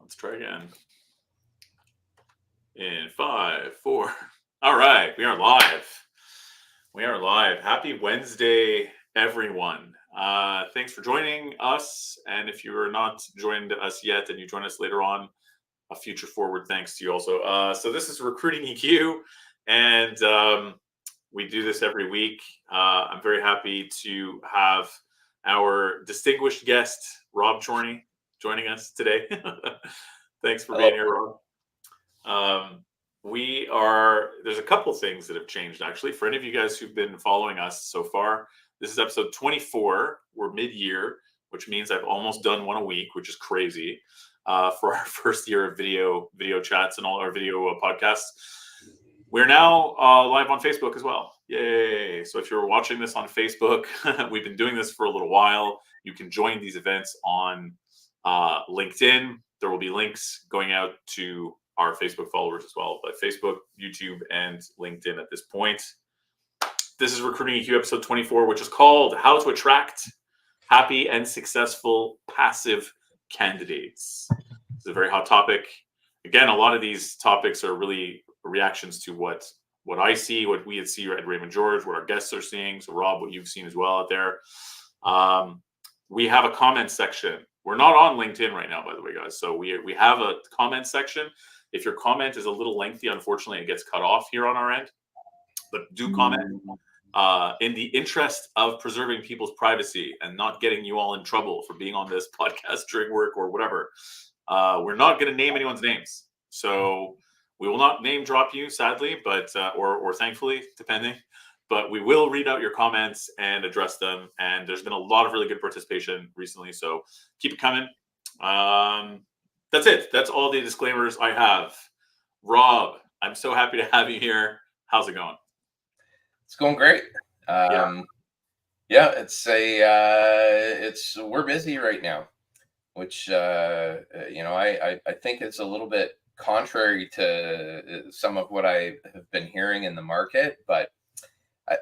Let's try again. In 5, 4. All right, we are live. We are live. Happy Wednesday, everyone. Thanks for joining us. And if you are not joined us yet and you join us later on, a future forward thanks to you also. So this is Recruiting EQ, and we do this every week. I'm very happy to have our distinguished guest, Rob Chorney, joining us today. Thanks for being here, Rob. There's a couple things that have changed, actually. For any of you guys who've been following us so far, this is episode 24. We're mid-year, which means I've almost done one a week, which is crazy for our first year of video chats and all our video podcasts. We're now live on Facebook as well. Yay. So if you're watching this on Facebook, we've been doing this for a little while. You can join these events on LinkedIn. There will be links going out to our Facebook followers as well, but Facebook, YouTube, and LinkedIn at this point. This is Recruiting EQ episode 24, which is called How to Attract Happy and Successful Passive Candidates. It's a very hot topic. Again, a lot of these topics are really reactions to what I see, what we see at Raymond George, what our guests are seeing. So Rob, what you've seen as well out there. We have a comment section. We're not on LinkedIn right now, by the way, guys. So we have a comment section. If your comment is a little lengthy, unfortunately, it gets cut off here on our end. But do comment in the interest of preserving people's privacy and not getting you all in trouble for being on this podcast during work or whatever. We're not going to name anyone's names. So we will not name drop you, sadly, but or thankfully, depending. But we will read out your comments and address them. And there's been a lot of really good participation recently. So keep it coming. That's it. That's all the disclaimers I have. Rob, I'm so happy to have you here. How's it going? It's going great. Yeah, we're busy right now, which I think is a little bit contrary to some of what I have been hearing in the market, but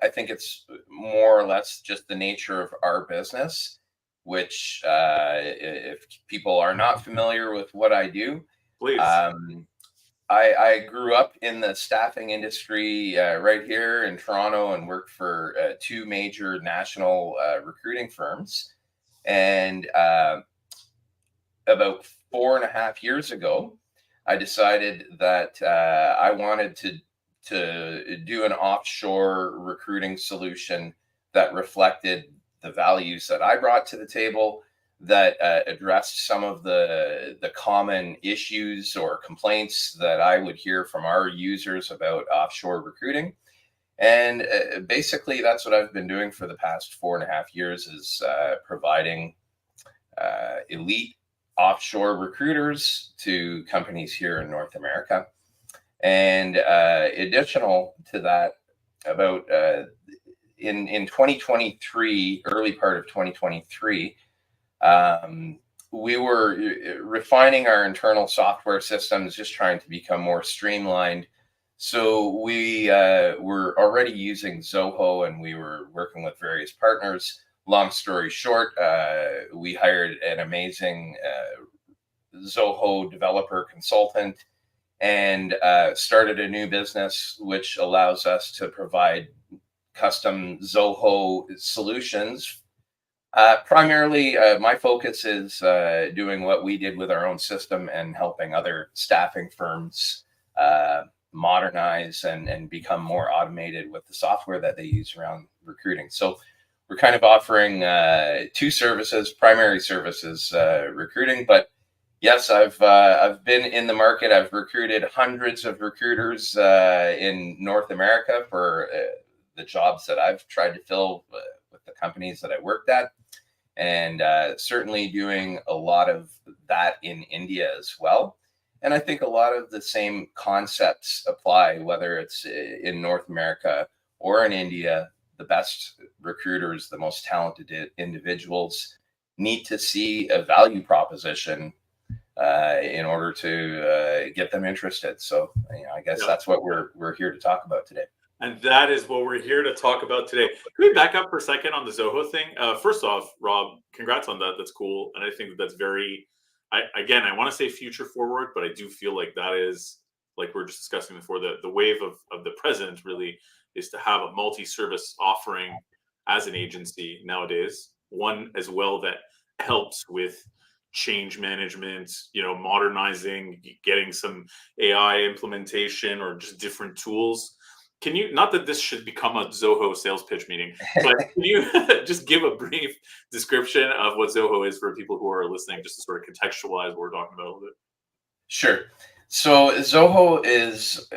I think it's more or less just the nature of our business, which if people are not familiar with what I do, please. I grew up in the staffing industry right here in Toronto and worked for two major national recruiting firms. And about 4.5 years ago, I decided that I wanted to do an offshore recruiting solution that reflected the values that I brought to the table, that addressed some of the common issues or complaints that I would hear from our users about offshore recruiting. And basically, that's what I've been doing for the past 4.5 years, is providing elite offshore recruiters to companies here in North America. And additional to that, about in 2023, early part of 2023, we were refining our internal software systems, just trying to become more streamlined. So we were already using Zoho, and we were working with various partners. Long story short, we hired an amazing Zoho developer consultant and started a new business, which allows us to provide custom Zoho solutions. Primarily, my focus is doing what we did with our own system and helping other staffing firms modernize and become more automated with the software that they use around recruiting. So we're kind of offering two services, primary services, recruiting. But yes, I've been in the market. I've recruited hundreds of recruiters in North America for the jobs that I've tried to fill with the companies that I worked at. And certainly doing a lot of that in India as well. And I think a lot of the same concepts apply, whether it's in North America or in India. The best recruiters, the most talented individuals, need to see a value proposition in order to get them interested. So I guess that's what we're here to talk about today. And that is what we're here to talk about today. Can we back up for a second on the Zoho thing? First off, Rob, congrats on that. That's cool. And I think that's very I want to say future forward, but I do feel like that is, like we are just discussing before, the wave of the present really is to have a multi-service offering as an agency nowadays. One as well that helps with change management, modernizing, getting some AI implementation or just different tools. Can you, not that this should become a Zoho sales pitch meeting, but can you just give a brief description of what Zoho is for people who are listening, just to sort of contextualize what we're talking about a little bit? Sure. So Zoho is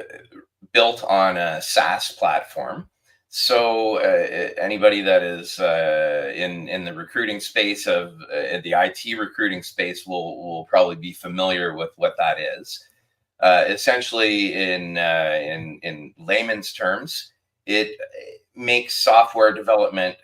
built on a SaaS platform. So anybody that is in the recruiting space of the IT recruiting space will probably be familiar with what that is. Essentially, in layman's terms, it makes software development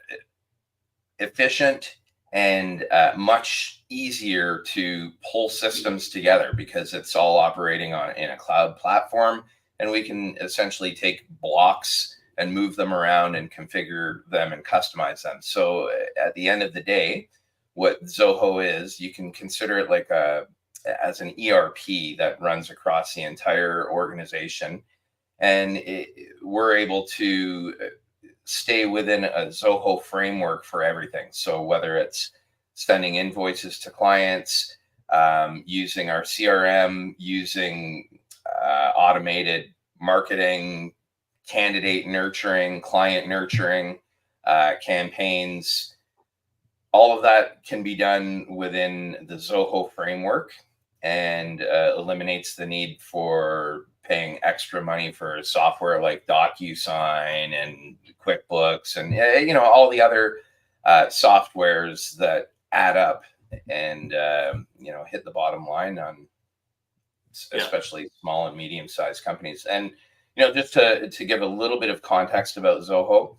efficient and much easier to pull systems together because it's all operating in a cloud platform, and we can essentially take blocks and move them around and configure them and customize them. So at the end of the day, what Zoho is, you can consider it like as an ERP that runs across the entire organization, and we're able to stay within a Zoho framework for everything. So whether it's sending invoices to clients, using our CRM, using automated marketing, candidate nurturing, client nurturing, campaigns, all of that can be done within the Zoho framework, and eliminates the need for paying extra money for software like DocuSign and QuickBooks and all the other softwares that add up and hit the bottom line on especially small and medium sized companies. And just to give a little bit of context about Zoho,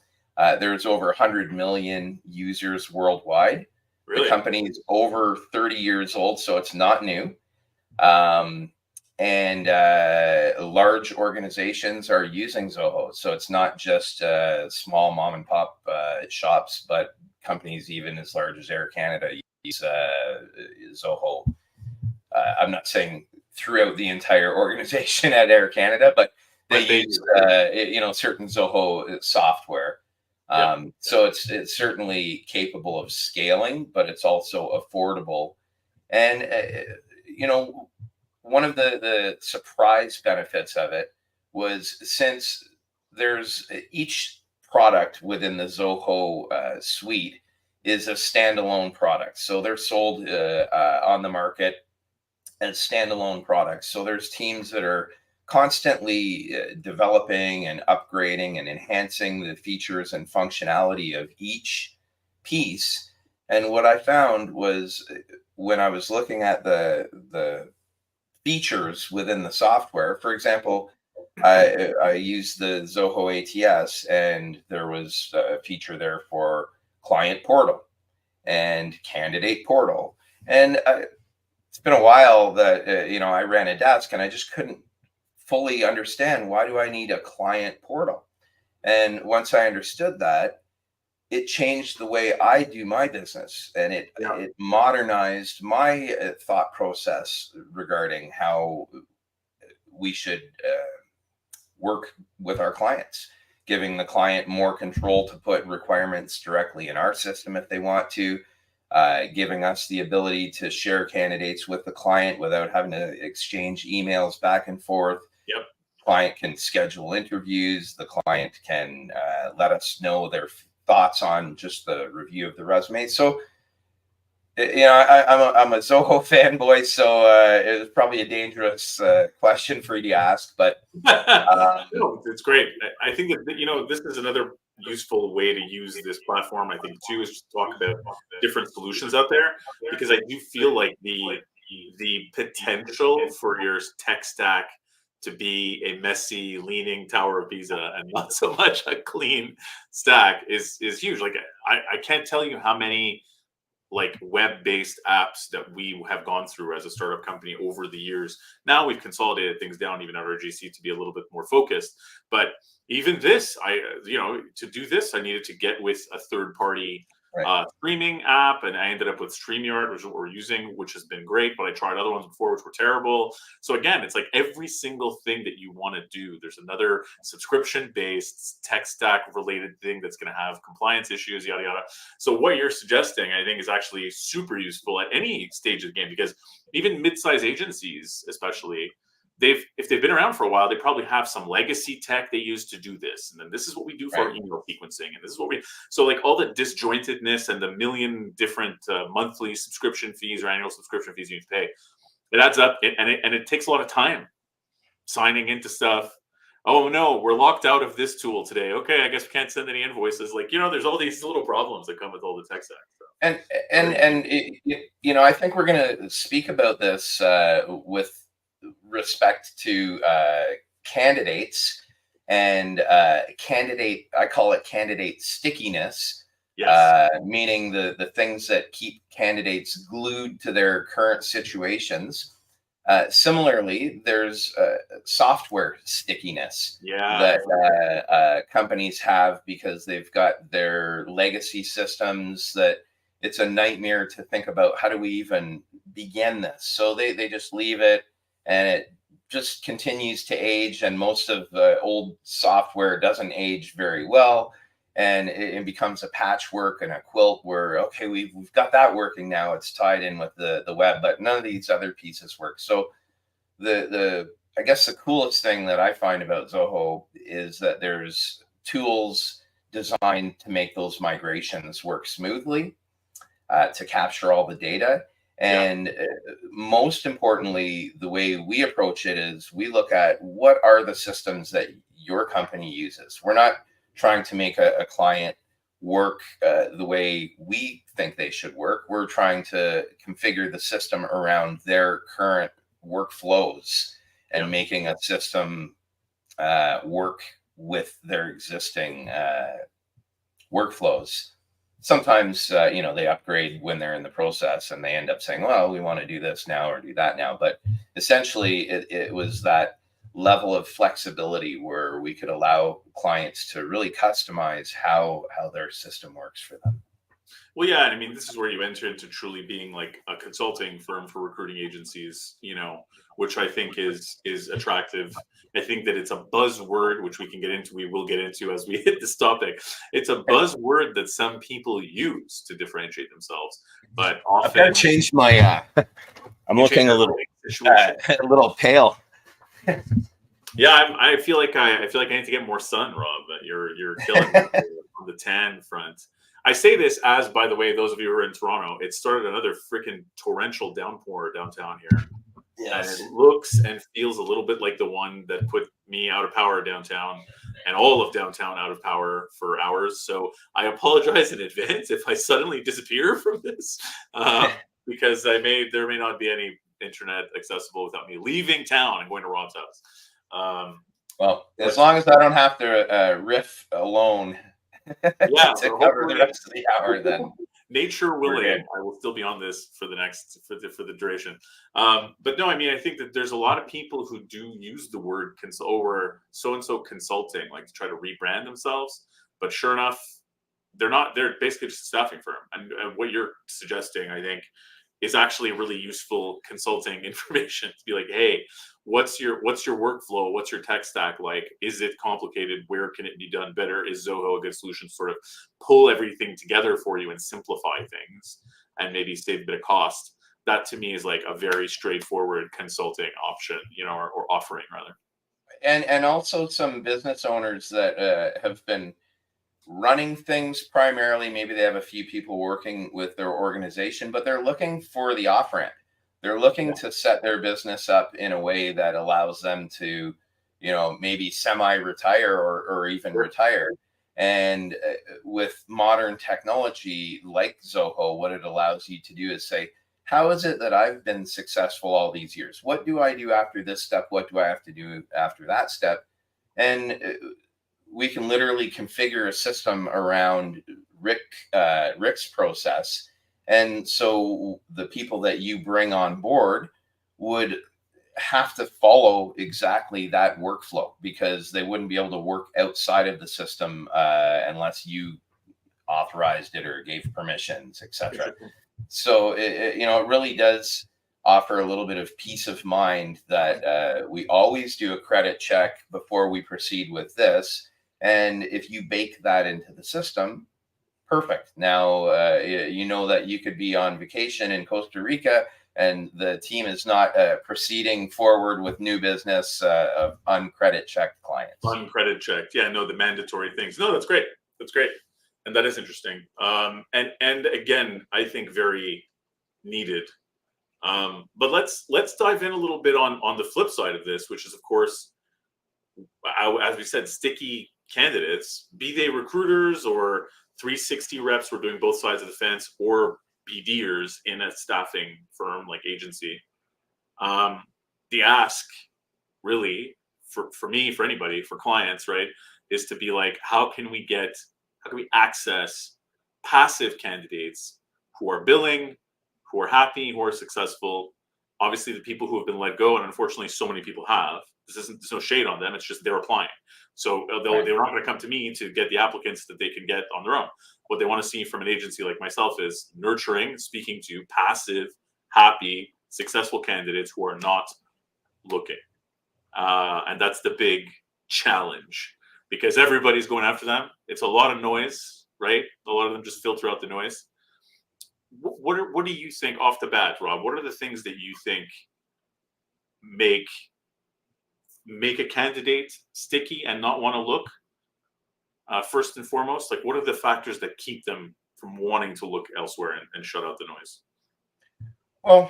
there's over 100 million users worldwide. Really? The company is over 30 years old, so it's not new. And large organizations are using Zoho. So it's not just small mom and pop shops, but companies even as large as Air Canada use Zoho. I'm not saying throughout the entire organization at Air Canada, but they use certain Zoho software. So it's certainly capable of scaling, but it's also affordable. And one of the surprise benefits of it was, since there's each product within the Zoho suite is a standalone product. So they're sold on the market as standalone products. So there's teams that are constantly developing and upgrading and enhancing the features and functionality of each piece. And what I found was, when I was looking at the features within the software, for example, I used the Zoho ATS, and there was a feature there for client portal and candidate portal. And it's been a while that I ran a desk, and I just couldn't fully understand, why do I need a client portal? And once I understood that, it changed the way I do my business, and it modernized my thought process regarding how we should work with our clients, giving the client more control to put requirements directly in our system if they want to, giving us the ability to share candidates with the client without having to exchange emails back and forth. Yep. Client can schedule interviews. The client can let us know their thoughts on just the review of the resume. So, I'm a Zoho fanboy, so it was probably a dangerous question for you to ask, but no, it's great. I think that this is another useful way to use this platform. I think too, is to talk about different solutions out there, because I do feel like the potential for your tech stack to be a messy, leaning Tower of Pisa and not so much a clean stack is huge. Like I can't tell you how many like web-based apps that we have gone through as a startup company over the years. Now we've consolidated things down even at our GC to be a little bit more focused. But even this, to do this, I needed to get with a third party streaming app, and I ended up with StreamYard, which is what we're using, which has been great. But I tried other ones before, which were terrible. So again, it's like every single thing that you want to do, there's another subscription-based tech stack-related thing that's going to have compliance issues, yada yada. So what you're suggesting, I think, is actually super useful at any stage of the game, because even mid-size agencies, especially, if they've been around for a while, they probably have some legacy tech they use to do this, and then this is what we do for our email sequencing, and this is what we. So like all the disjointedness and the million different monthly subscription fees or annual subscription fees you need to pay, it adds up, and it takes a lot of time signing into stuff. Oh no, we're locked out of this tool today. Okay, I guess we can't send any invoices. Like, there's all these little problems that come with all the tech stack stuff. I think we're going to speak about this with respect to candidates and I call it candidate stickiness. Yes. Meaning the things that keep candidates glued to their current situations. Similarly, there's software stickiness that companies have because they've got their legacy systems that it's a nightmare to think about how do we even begin this. So they just leave it, and it just continues to age, and most of the old software doesn't age very well, and it becomes a patchwork and a quilt where, okay, we've got that working now, it's tied in with the web, but none of these other pieces work. So I guess the coolest thing that I find about Zoho is that there's tools designed to make those migrations work smoothly, to capture all the data. And most importantly, the way we approach it is we look at what are the systems that your company uses. We're not trying to make a client work the way we think they should work. We're trying to configure the system around their current workflows and making a system work with their existing workflows. Sometimes, they upgrade when they're in the process and they end up saying, well, we want to do this now or do that now. But essentially, it was that level of flexibility where we could allow clients to really customize how their system works for them. Well, yeah, I mean, this is where you enter into truly being like a consulting firm for recruiting agencies, which I think is attractive. I think that it's a buzzword, which we will get into as we hit this topic. It's a buzzword that some people use to differentiate themselves, but often I've got to change my. I'm looking a little pale. Yeah, I feel like I need to get more sun, Rob. You're killing me on the tan front. I say this as, by the way, those of you who are in Toronto, it started another freaking torrential downpour downtown here. Yes. And it looks and feels a little bit like the one that put me out of power downtown and all of downtown out of power for hours. So I apologize in advance if I suddenly disappear from this, because there may not be any internet accessible without me leaving town and going to Rob's house. Well, as long as I don't have to riff alone to cover the rest of the hour, then nature willing, I will still be on this for the duration. But no, I mean, I think that there's a lot of people who do use the word or so-and-so consulting, like to try to rebrand themselves. But sure enough, they're basically just a staffing firm. And what you're suggesting, I think, is actually really useful consulting information to be like, hey, what's your workflow? What's your tech stack like? Is it complicated? Where can it be done better? Is Zoho a good solution to sort of pull everything together for you and simplify things and maybe save a bit of cost? That to me is like a very straightforward consulting option, or offering rather. And also some business owners that have been running things primarily. Maybe they have a few people working with their organization, but they're looking for the off ramp. They're looking to set their business up in a way that allows them to, maybe semi-retire or even retire. And with modern technology like Zoho, what it allows you to do is say, how is it that I've been successful all these years? What do I do after this step? What do I have to do after that step? And we can literally configure a system around Rick's process. And so the people that you bring on board would have to follow exactly that workflow, because they wouldn't be able to work outside of the system unless you authorized it or gave permissions, etc. So it really does offer a little bit of peace of mind that we always do a credit check before we proceed with this. And if you bake that into the system, perfect. Now, you know that you could be on vacation in Costa Rica and the team is not proceeding forward with new business of uncredit checked clients. Uncredit checked. Yeah, no, the mandatory things. No, that's great. That's great. And that is interesting. And again, I think very needed. But let's dive in a little bit on the flip side of this, which is, of course, as we said, sticky candidates, be they recruiters or 360 reps who are doing both sides of the fence, or BDers in a staffing firm like agency. The ask really for me, for anybody, for clients, right, is to be like, how can we access passive candidates who are billing, who are happy, who are successful? Obviously, the people who have been let go, and unfortunately, so many people have. There's no shade on them. It's just they're applying. So they're not going to come to me to get the applicants that they can get on their own. What they want to see from an agency like myself is nurturing, speaking to passive, happy, successful candidates who are not looking. And that's the big challenge, because everybody's going after them. It's a lot of noise, right? A lot of them just filter out the noise. What do you think off the bat, Rob? What are the things that you think make a candidate sticky and not want to look? First and foremost, like, what are the factors that keep them from wanting to look elsewhere and shut out the noise? Well,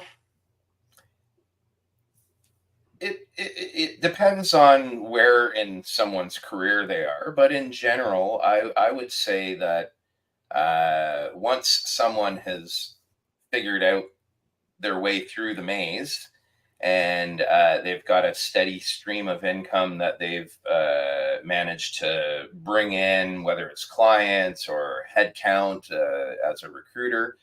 it depends on where in someone's career they are, but in general, I would say that once someone has figured out their way through the maze and they've got a steady stream of income that they've managed to bring in, whether it's clients or headcount as a recruiter,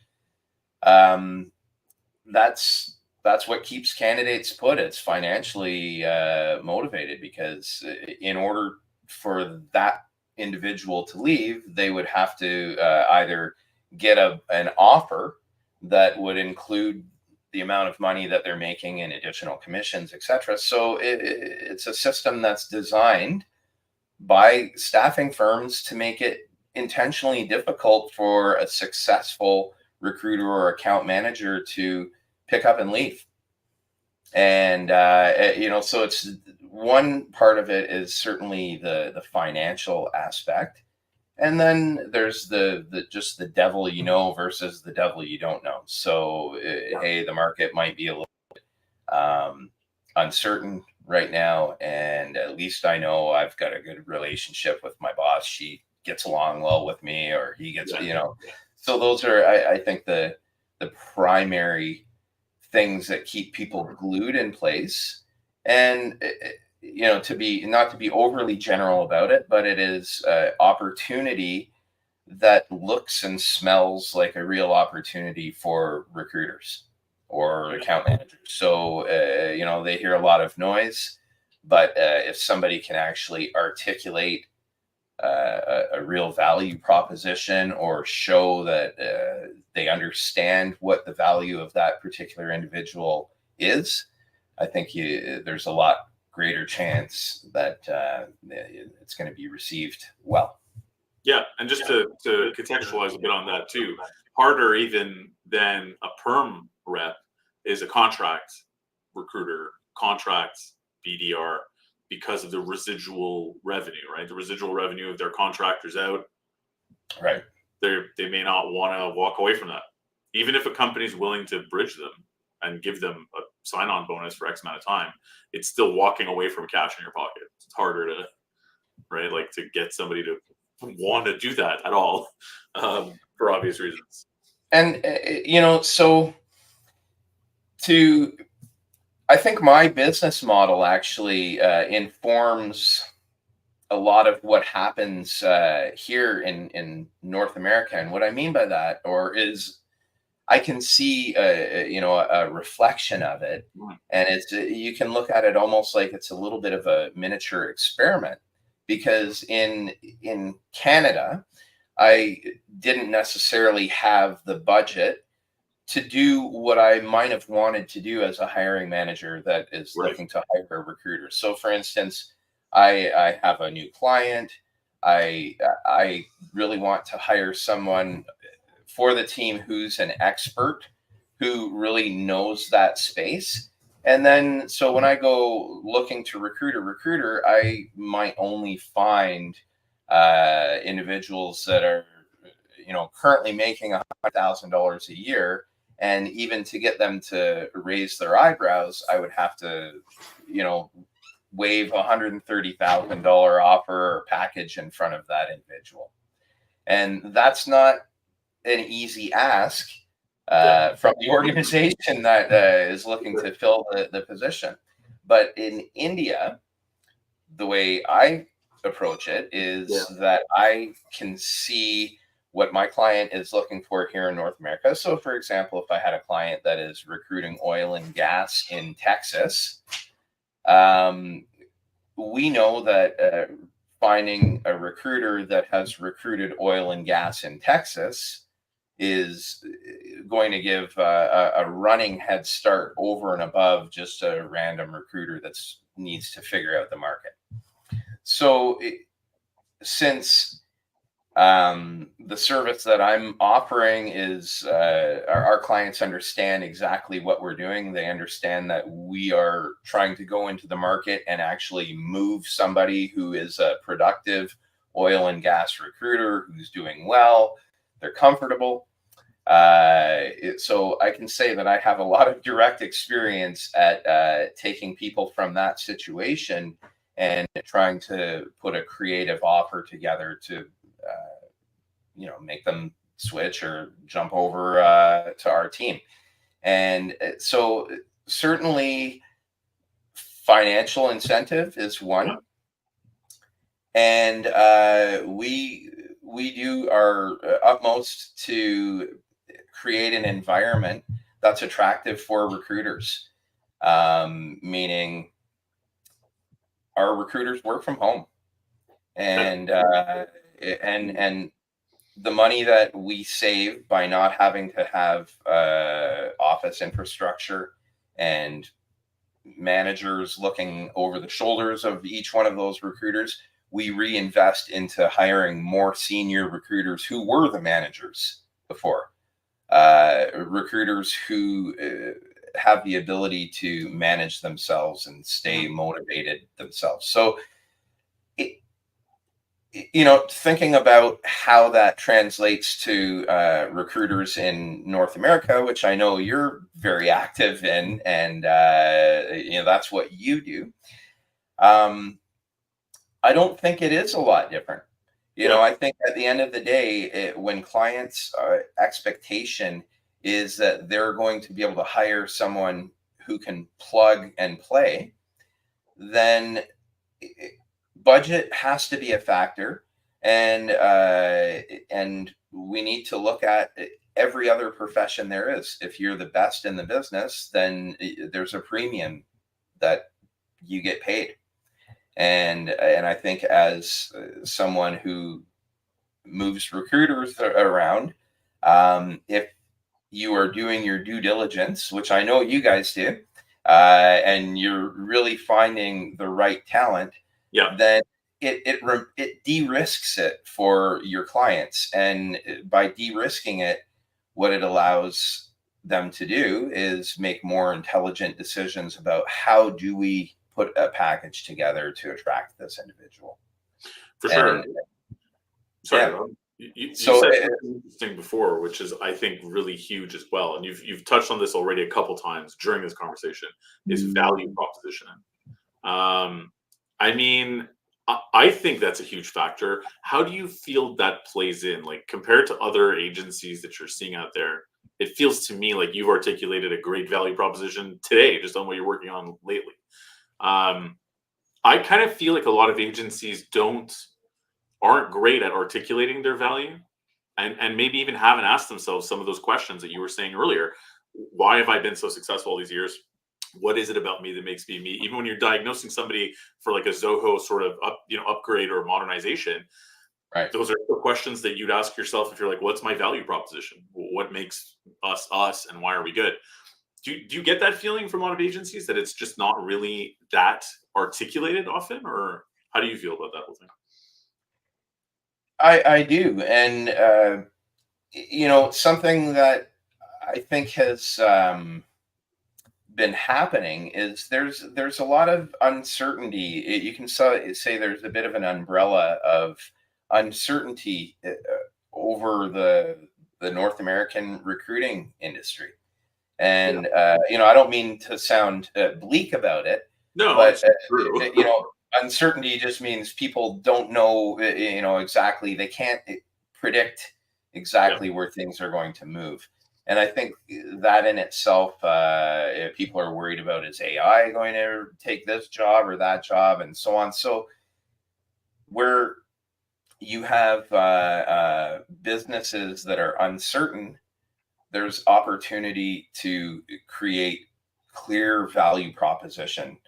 that's what keeps candidates put. It's financially motivated, because in order for that individual to leave, they would have to either get an offer that would include the amount of money that they're making in additional commissions, etc. So it's a system that's designed by staffing firms to make it intentionally difficult for a successful recruiter or account manager to pick up and leave. And so it's one part of it is certainly the financial aspect, and then there's the just the devil you know versus the devil you don't know. So hey, the market might be a little uncertain right now, and at least I know I've got a good relationship with my boss. She gets along well with me, or he gets, So those are, I think, the primary things that keep people glued in place. And to be not to be overly general about it, but it is opportunity that looks and smells like a real opportunity for recruiters or account managers. So they hear a lot of noise, but if somebody can actually articulate a real value proposition, or show that they understand what the value of that particular individual is, I think there's a lot greater chance that it's going to be received well. Yeah, and just to contextualize a bit on that too, harder even than a perm rep is a contract recruiter, contract BDR, because of the residual revenue, right? The residual revenue of their contractors out, right? They may not want to walk away from that, even if a company is willing to bridge them and give them a sign-on bonus for X amount of time. It's still walking away from cash in your pocket. It's harder to, right, like, to get somebody to want to do that at all, for obvious reasons. And so I think my business model actually informs a lot of what happens here in North America. And what I mean by that, is I can see a reflection of it, and you can look at it almost like it's a little bit of a miniature experiment, because in Canada, I didn't necessarily have the budget to do what I might have wanted to do as a hiring manager that is Right. looking to hire a recruiter. So, for instance, I have a new client. I really want to hire someone for the team who's an expert, who really knows that space. And then, so when I go looking to recruit a recruiter, I might only find individuals that are, currently making $100,000 a year. And even to get them to raise their eyebrows, I would have to, wave $130,000 offer or package in front of that individual. And that's not an easy ask from the organization that is looking to fill the position. But in India, the way I approach it is that I can see what my client is looking for here in North America. So, for example, if I had a client that is recruiting oil and gas in Texas, we know that finding a recruiter that has recruited oil and gas in Texas is going to give a running head start over and above just a random recruiter that needs to figure out the market. So since the service that I'm offering is our clients understand exactly what we're doing. They understand that we are trying to go into the market and actually move somebody who is a productive oil and gas recruiter who's doing well. They're comfortable. So I can say that I have a lot of direct experience at taking people from that situation and trying to put a creative offer together to make them switch or jump over to our team. And so certainly financial incentive is one. And we do our utmost to create an environment that's attractive for recruiters, meaning our recruiters work from home, and the money that we save by not having to have office infrastructure and managers looking over the shoulders of each one of those recruiters, we reinvest into hiring more senior recruiters who were the managers before, recruiters who have the ability to manage themselves and stay motivated themselves. So thinking about how that translates to recruiters in North America, which I know you're very active in, and that's what you do. I don't think it is a lot different. I think at the end of the day, when clients' expectation is that they're going to be able to hire someone who can plug and play, then budget has to be a factor, and we need to look at every other profession there is. If you're the best in the business, then there's a premium that you get paid. And I think as someone who moves recruiters around, if you are doing your due diligence, which I know you guys do, and you're really finding the right talent, then it de-risks it for your clients. And by de-risking it, what it allows them to do is make more intelligent decisions about how do we put a package together to attract this individual. For sure. Sorry, Rob. You said something interesting before, which is, I think, really huge as well. And you've touched on this already a couple times during this conversation, is value propositioning. I think that's a huge factor. How do you feel that plays in, like, compared to other agencies that you're seeing out there? It feels to me like you've articulated a great value proposition today, just on what you're working on lately. I kind of feel like a lot of agencies aren't great at articulating their value, and maybe even haven't asked themselves some of those questions that you were saying earlier. Why have I been so successful all these years? What is it about me that makes me me? Even when you're diagnosing somebody for like a Zoho sort of upgrade or modernization, Right. those are the questions that you'd ask yourself if you're like, what's my value proposition? What makes us us, and why are we good? Do you get that feeling from a lot of agencies that it's just not really that articulated often, or how do you feel about that whole thing? I do, and something that I think has been happening is there's a lot of uncertainty. You can say there's a bit of an umbrella of uncertainty over the North American recruiting industry. Yeah. And I don't mean to sound bleak about it, No, but it's true. uncertainty just means people don't know, exactly. They can't predict Yeah. exactly where things are going to move. And I think that in itself, if people are worried about, is AI going to take this job or that job, and so on. So where you have businesses that are uncertain, there's opportunity to create clear value proposition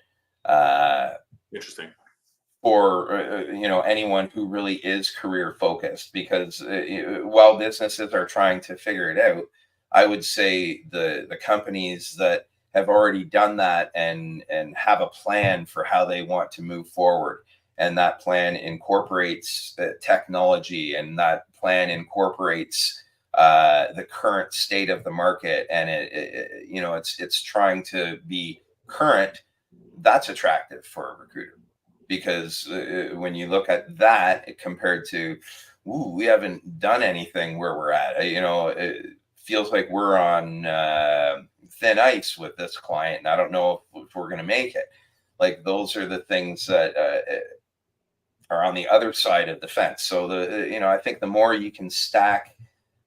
uh, Interesting. for anyone who really is career focused. Because while businesses are trying to figure it out, I would say the companies that have already done that and have a plan for how they want to move forward, and that plan incorporates technology, and that plan incorporates the current state of the market, and it's trying to be current. That's attractive for a recruiter, because when you look at that compared to, ooh, we haven't done anything where we're at, it feels like we're on thin ice with this client, and I don't know if we're going to make it. Like, those are the things that are on the other side of the fence. So I think the more you can stack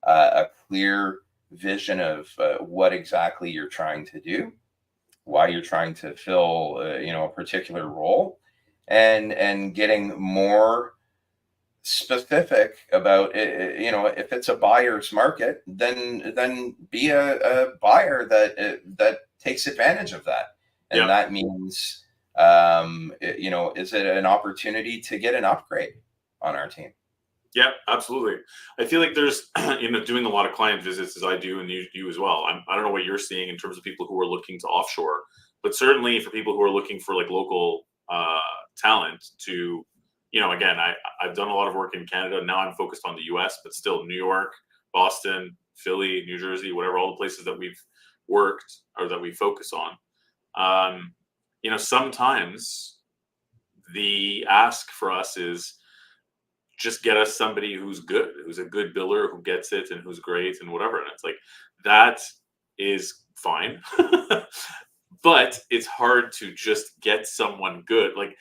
a clear vision of what exactly you're trying to do, why you're trying to fill a particular role, and getting more specific about it. If it's a buyer's market, then be a buyer that takes advantage of that. And Yeah. that means is it an opportunity to get an upgrade on our team? Yeah, absolutely. I feel like there's, doing a lot of client visits as I do, and you as well. I don't know what you're seeing in terms of people who are looking to offshore, but certainly for people who are looking for like local talent to, again, I've done a lot of work in Canada. Now I'm focused on the US, but still New York, Boston, Philly, New Jersey, whatever, all the places that we've worked or that we focus on. Sometimes the ask for us is, just get us somebody who's good, who's a good biller, who gets it, and who's great, and whatever. And it's like, that is fine. But it's hard to just get someone good. Like,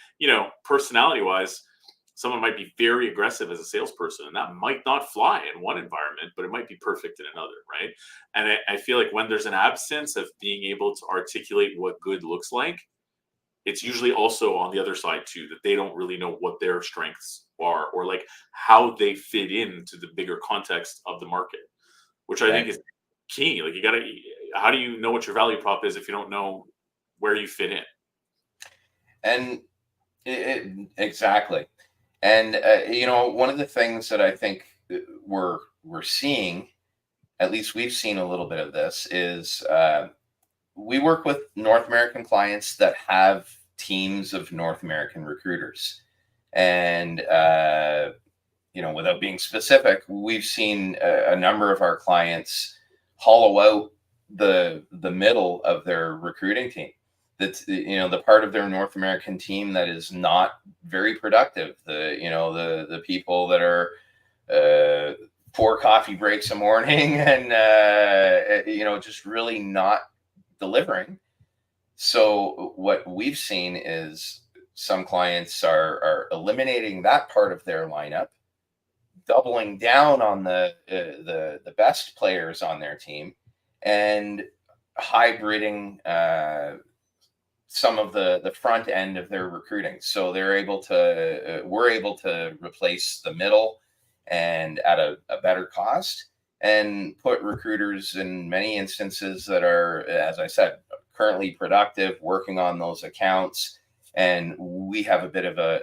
personality wise, someone might be very aggressive as a salesperson, and that might not fly in one environment, but it might be perfect in another, right? And I feel like when there's an absence of being able to articulate what good looks like, it's usually also on the other side too, that they don't really know what their strengths are, or like how they fit into the bigger context of the market, which I think Right. is key. Like, how do you know what your value prop is if you don't know where you fit in? And exactly. And one of the things that I think we're seeing, at least we've seen a little bit of this, is we work with North American clients that have teams of North American recruiters. And, without being specific, we've seen a number of our clients hollow out the middle of their recruiting team. That's the part of their North American team that is not very productive. The people that are 4 coffee breaks a morning and just really not delivering. So what we've seen is some clients are eliminating that part of their lineup, doubling down on the best players on their team, and hybriding some of the front end of their recruiting. So we're able to replace the middle, and at a better cost, and put recruiters in many instances that are, as I said, currently productive, working on those accounts. And we have a bit of a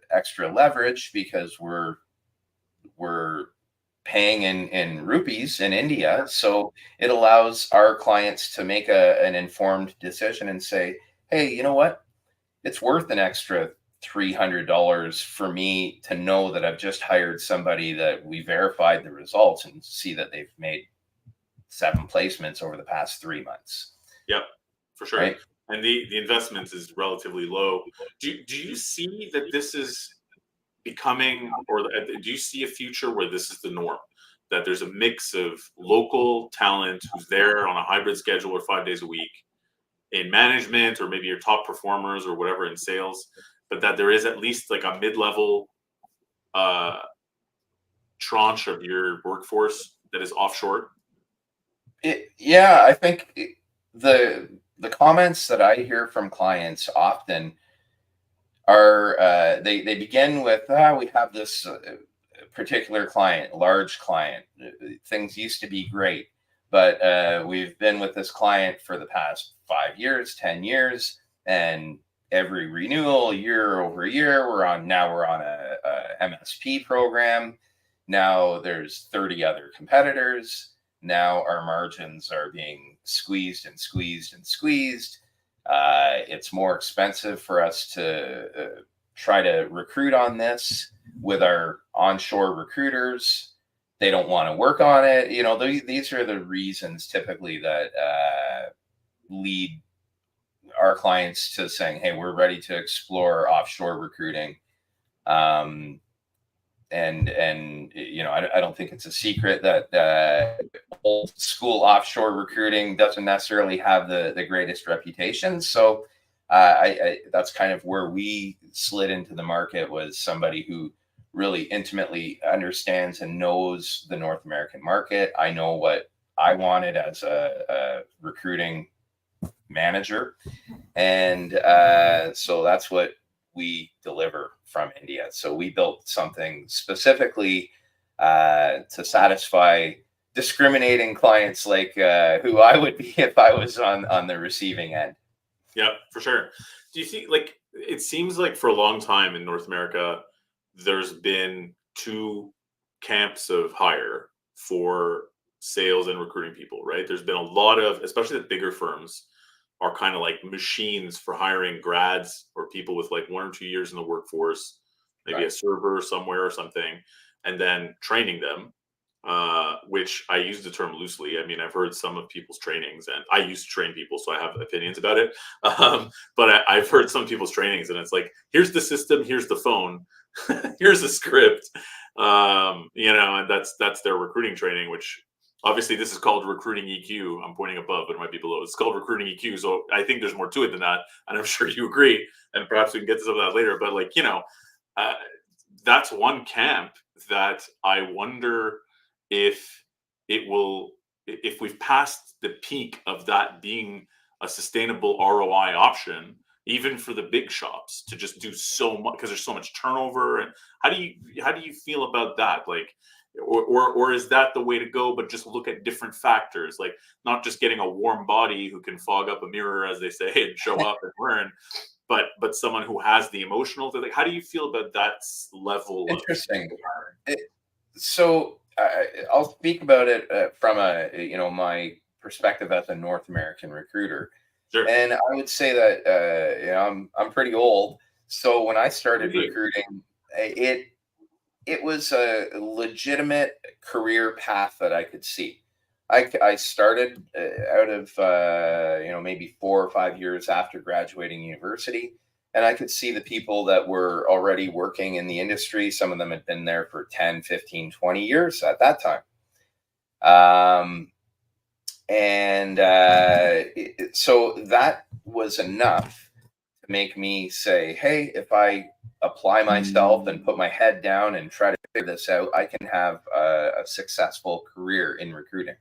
extra leverage because we're we're paying in rupees in India. So it allows our clients to make an informed decision and say, hey, you know what? It's worth an extra $300 for me to know that I've just hired somebody that we verified the results and see that they've made 7 placements over the past 3 months. Yep, for sure. Right. And the investment is relatively low. Do you see that this is becoming, or do you see a future where this is the norm? That there's a mix of local talent who's there on a hybrid schedule or 5 days a week in management, or maybe your top performers or whatever in sales, but that there is at least like a mid-level uh, tranche of your workforce that is offshore? Yeah, I think the comments that I hear from clients often are they begin with, we have this particular client, large client. Things used to be great, but we've been with this client for the past 5 years, 10 years, and every renewal, year over year, we're on a MSP program. Now there's 30 other competitors. Now our margins are being squeezed and squeezed and squeezed. It's more expensive for us to try to recruit on this with our onshore recruiters. They don't want to work on it. These are the reasons typically that lead our clients to saying, hey, we're ready to explore offshore recruiting. And I don't think it's a secret that old school offshore recruiting doesn't necessarily have the greatest reputation. So that's kind of where we slid into the market, was somebody who really intimately understands and knows the North American market. I know what I wanted as a recruiting manager, and so that's what we deliver from India. So we built something specifically to satisfy discriminating clients like who I would be if I was on the receiving end. Yeah, for sure. Do you think, like, it seems like for a long time in North America, there's been two camps of hire for sales and recruiting people, right? There's been a lot of, especially the bigger firms, are kind of like machines for hiring grads or people with like 1 or 2 years in the workforce, maybe Right. a server somewhere or something, and then training them. Which I use the term loosely. I mean, I've heard some of people's trainings, and I used to train people, so I have opinions about it. But I've heard some people's trainings, and it's like, here's the system, here's the phone, here's a script, and that's their recruiting training, which obviously this is called recruiting EQ. I'm pointing above, but it might be below. It's called recruiting EQ. So I think there's more to it than that. And I'm sure you agree. And perhaps we can get to some of that later. But uh, that's one camp that I wonder if if we've passed the peak of that being a sustainable ROI option, even for the big shops, to just do so much because there's so much turnover. And how do you feel about that? Like, or is that the way to go, but just look at different factors, like not just getting a warm body who can fog up a mirror, as they say, and show up and learn, but someone who has the emotional, like, how do you feel about that level of Interesting. So I'll speak about it from my perspective as a North American recruiter. Sure. And I would say that I'm pretty old. So when I started Indeed. recruiting, it was a legitimate career path that I could see. I started out of maybe 4 or 5 years after graduating university, and I could see the people that were already working in the industry. Some of them had been there for 10, 15, 20 years at that time. And so that was enough to make me say, hey, if I apply myself and put my head down and try to figure this out, I can have a successful career in recruiting.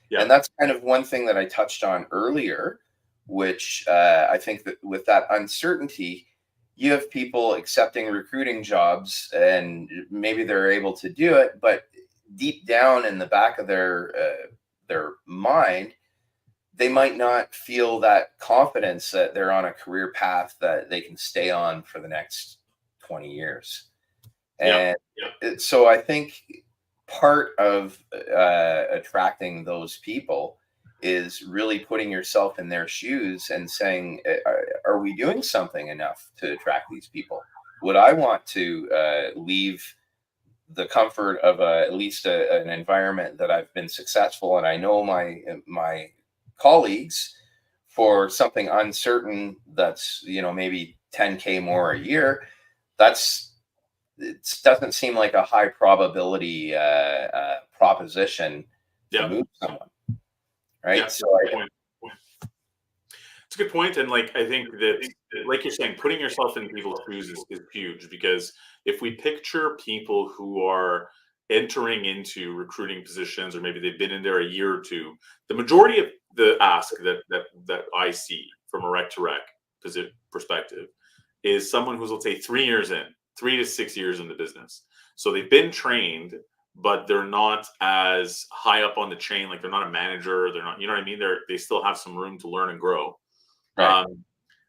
Yeah. And that's kind of one thing that I touched on earlier, which I think that with that uncertainty, you have people accepting recruiting jobs and maybe they're able to do it, but deep down in the back of their mind, they might not feel that confidence that they're on a career path that they can stay on for the next 20 years. Yeah. And Yeah. so I think part of attracting those people is really putting yourself in their shoes and saying, are we doing something enough to attract these people? Would I want to leave the comfort of at least an environment that I've been successful and I know my colleagues for something uncertain that's maybe 10K more a year? That's It doesn't seem like a high probability proposition to Yeah. move someone, Yeah. right? It's So a good point. It's a good point, and like I think that, like you're saying, putting yourself in people's shoes is huge, because if we picture people who are entering into recruiting positions, or maybe they've been in there a year or two, the majority of the ask that I see from a rec to rec perspective is someone who's, let's say, 3 years in, 3 to 6 years in the business. So they've been trained, but they're not as high up on the chain. Like they're not a manager. They're not, you know what I mean? They still have some room to learn and grow. right,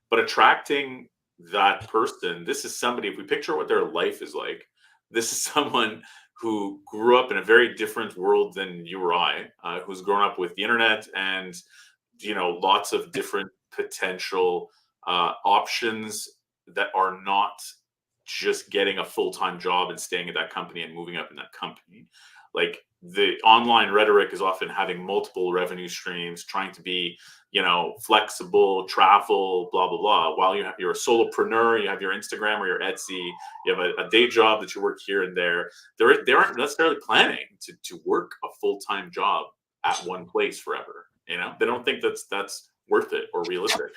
But attracting that person, this is somebody, if we picture what their life is like, this is someone who grew up in a very different world than you or I, who's grown up with the internet and, lots of different potential options that are not just getting a full-time job and staying at that company and moving up in that company. Like the online rhetoric is often having multiple revenue streams, trying to be, flexible, travel, blah, blah, blah. While you're a solopreneur, you have your Instagram or your Etsy, you have a day job that you work here and there. They aren't necessarily planning to work a full-time job at one place forever. They don't think that's worth it or realistic.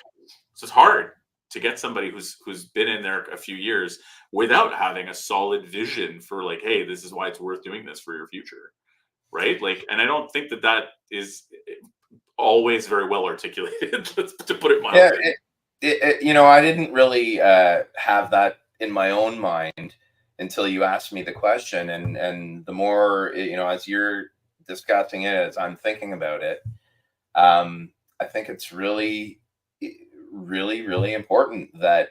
So it's hard to get somebody who's been in there a few years without having a solid vision for, like, hey, this is why it's worth doing this for your future, right? Like, and I don't think that is always very well articulated, to put it yeah. mildly. I didn't really have that in my own mind until you asked me the question, and the more as you're discussing it, as I'm thinking about it, I think it's really, really, really important that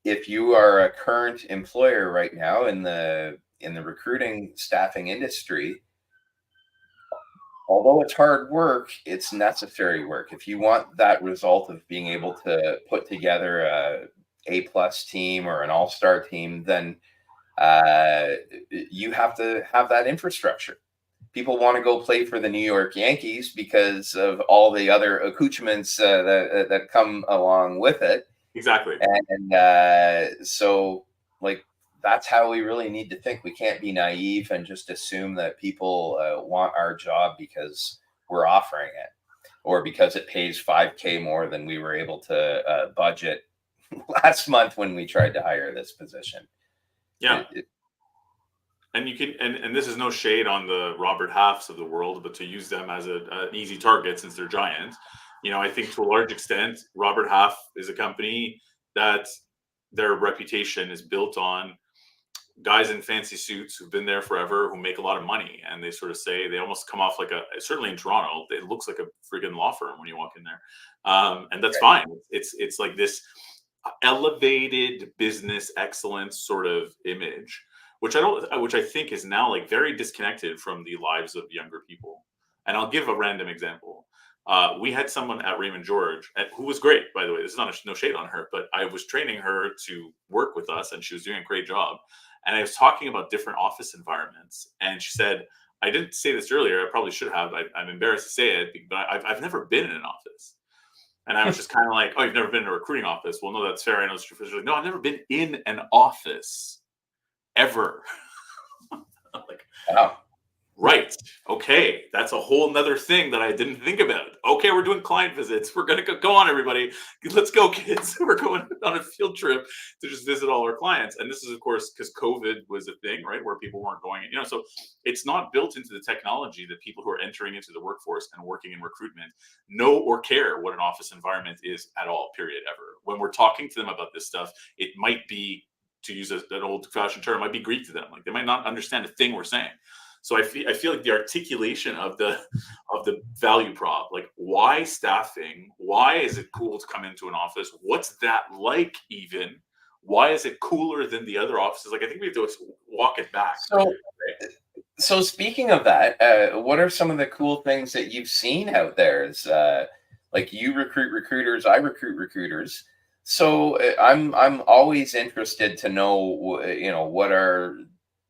if you are a current employer right now in the recruiting staffing industry, although it's hard work, it's necessary work. If you want that result of being able to put together A+ team or an all-star team, then uh, you have to have that infrastructure. People want to go play for the New York Yankees because of all the other accoutrements that come along with it. Exactly. And so, like, that's how we really need to think. We can't be naive and just assume that people want our job because we're offering it, or because it pays 5K more than we were able to budget last month when we tried to hire this position. Yeah. And you can, and this is no shade on the Robert Halfs of the world, but to use them as an easy target since they're giant, I think to a large extent, Robert Half is a company that their reputation is built on guys in fancy suits who've been there forever, who make a lot of money, and they sort of say, they almost come off like certainly in Toronto, it looks like a freaking law firm when you walk in there, and that's Right. fine. It's like this elevated business excellence sort of image, which I think is now like very disconnected from the lives of younger people. And I'll give a random example. We had someone at Raymond George who was great, by the way. This is not no shade on her, but I was training her to work with us, and she was doing a great job. And I was talking about different office environments, and she said, "I didn't say this earlier. I probably should have. I'm embarrassed to say it, but I've never been in an office." And I was just kind of like, "Oh, you've never been in a recruiting office? Well, no, that's fair. I know it's true." She's like, "No, I've never been in an office ever." I'm like, Wow. right. Okay. That's a whole nother thing that I didn't think about. Okay, we're doing client visits. We're going to go on, everybody. Let's go, kids. We're going on a field trip to just visit all our clients. And this is, of course, because COVID was a thing, right? Where people weren't going. So it's not built into the technology that people who are entering into the workforce and working in recruitment know or care what an office environment is at all, period, ever. When we're talking to them about this stuff, it might be, to use an old fashioned term, might be Greek to them. Like they might not understand a thing we're saying. So I feel like the articulation of the value prop, like why staffing, why is it cool to come into an office? What's that like even? why is it cooler than the other offices? Like, I think we have to walk it back. So, Right? so speaking of that, what are some of the cool things that you've seen out there? Is like you recruit recruiters, I recruit recruiters. So I'm always interested to know, what are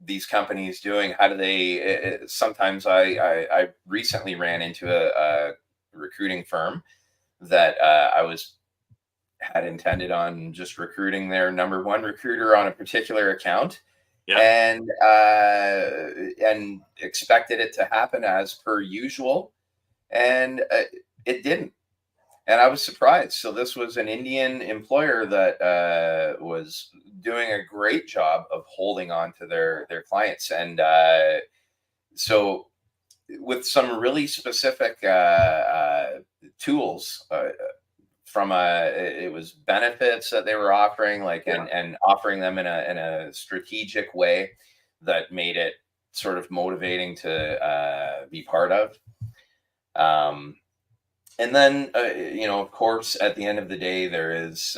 these companies doing? How do they? Sometimes I recently ran into a recruiting firm that I was had intended on just recruiting their number one recruiter on a particular account, Yeah. and expected it to happen as per usual, and it didn't, and I was surprised. So this was an Indian employer that was doing a great job of holding on to their clients, and so with some really specific tools, from it was benefits that they were offering, like, Yeah. and offering them in a strategic way that made it sort of motivating to be part of. um, and then of course, at the end of the day, there is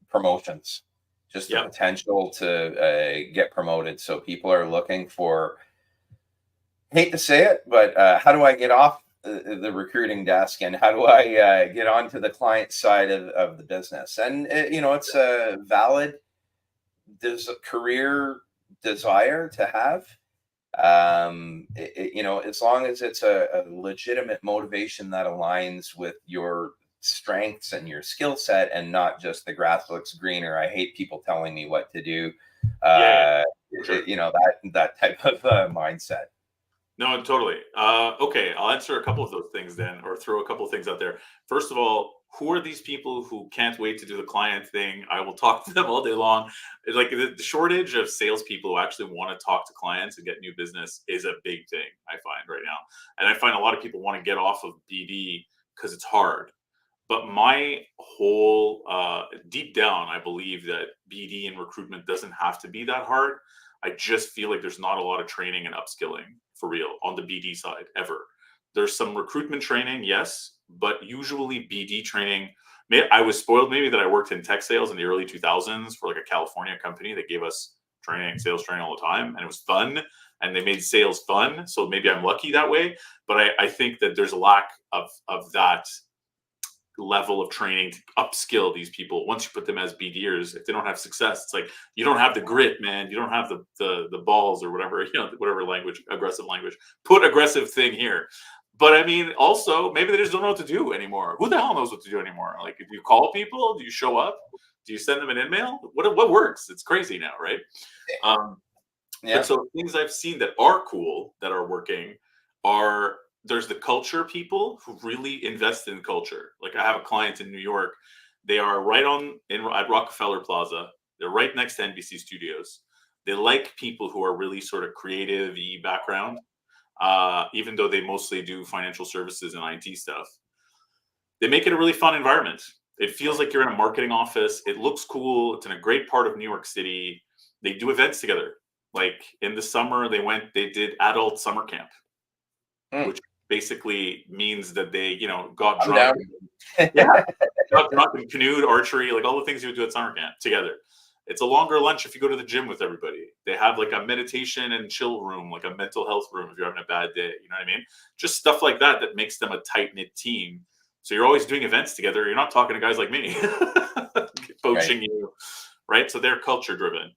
promotions, just the Yeah. potential to get promoted. So people are looking for, hate to say it, but how do I get off the recruiting desk, and how do I get onto the client side of the business? And it's a valid career desire to have. As long as it's a legitimate motivation that aligns with your strengths and your skill set, and not just the grass looks greener, I hate people telling me what to do. Yeah. Yeah. uh For sure. that type of mindset. No, totally. Okay, I'll answer a couple of those things then, or throw a couple of things out there. First of all, who are these people who can't wait to do the client thing? I will talk to them all day long. It's like the shortage of salespeople who actually want to talk to clients and get new business is a big thing I find right now, and I find a lot of people want to get off of BD because it's hard. But my whole deep down, I believe that BD and recruitment doesn't have to be that hard. I just feel like there's not a lot of training and upskilling for real on the BD side ever. There's some recruitment training, yes, but usually BD training. I was spoiled maybe that I worked in tech sales in the early 2000s for like a California company that gave us training, sales training all the time, and it was fun. And they made sales fun, so maybe I'm lucky that way. But I think that there's a lack of that level of training to upskill these people. Once you put them as BDers, if they don't have success, it's like you don't have the grit, man. You don't have the balls or whatever, whatever language, aggressive language. Put aggressive thing here. But I mean, also maybe they just don't know what to do anymore. Who the hell knows what to do anymore? Like, if you call people, do you show up? Do you send them an email? What works? It's crazy now, right? Um, but Yeah. so things I've seen that are cool, that are working, are there's the culture people who really invest in culture. Like, I have a client in New York. They are right at Rockefeller Plaza. They're right next to NBC Studios. They like people who are really sort of creative background, even though they mostly do financial services and IT stuff. They make it a really fun environment. It feels like you're in a marketing office. It looks cool. It's in a great part of New York City. They do events together. Like in the summer, they did adult summer camp, Mm, which basically means that they, got I'm drunk. down. Yeah, got drunk and canoed, archery, like all the things you would do at summer camp together. It's a longer lunch if you go to the gym with everybody. They have like a meditation and chill room, like a mental health room if you're having a bad day. You know what I mean? Just stuff like that that makes them a tight knit team. So you're always doing events together. You're not talking to guys like me Right. poaching you, right? So they're culture driven.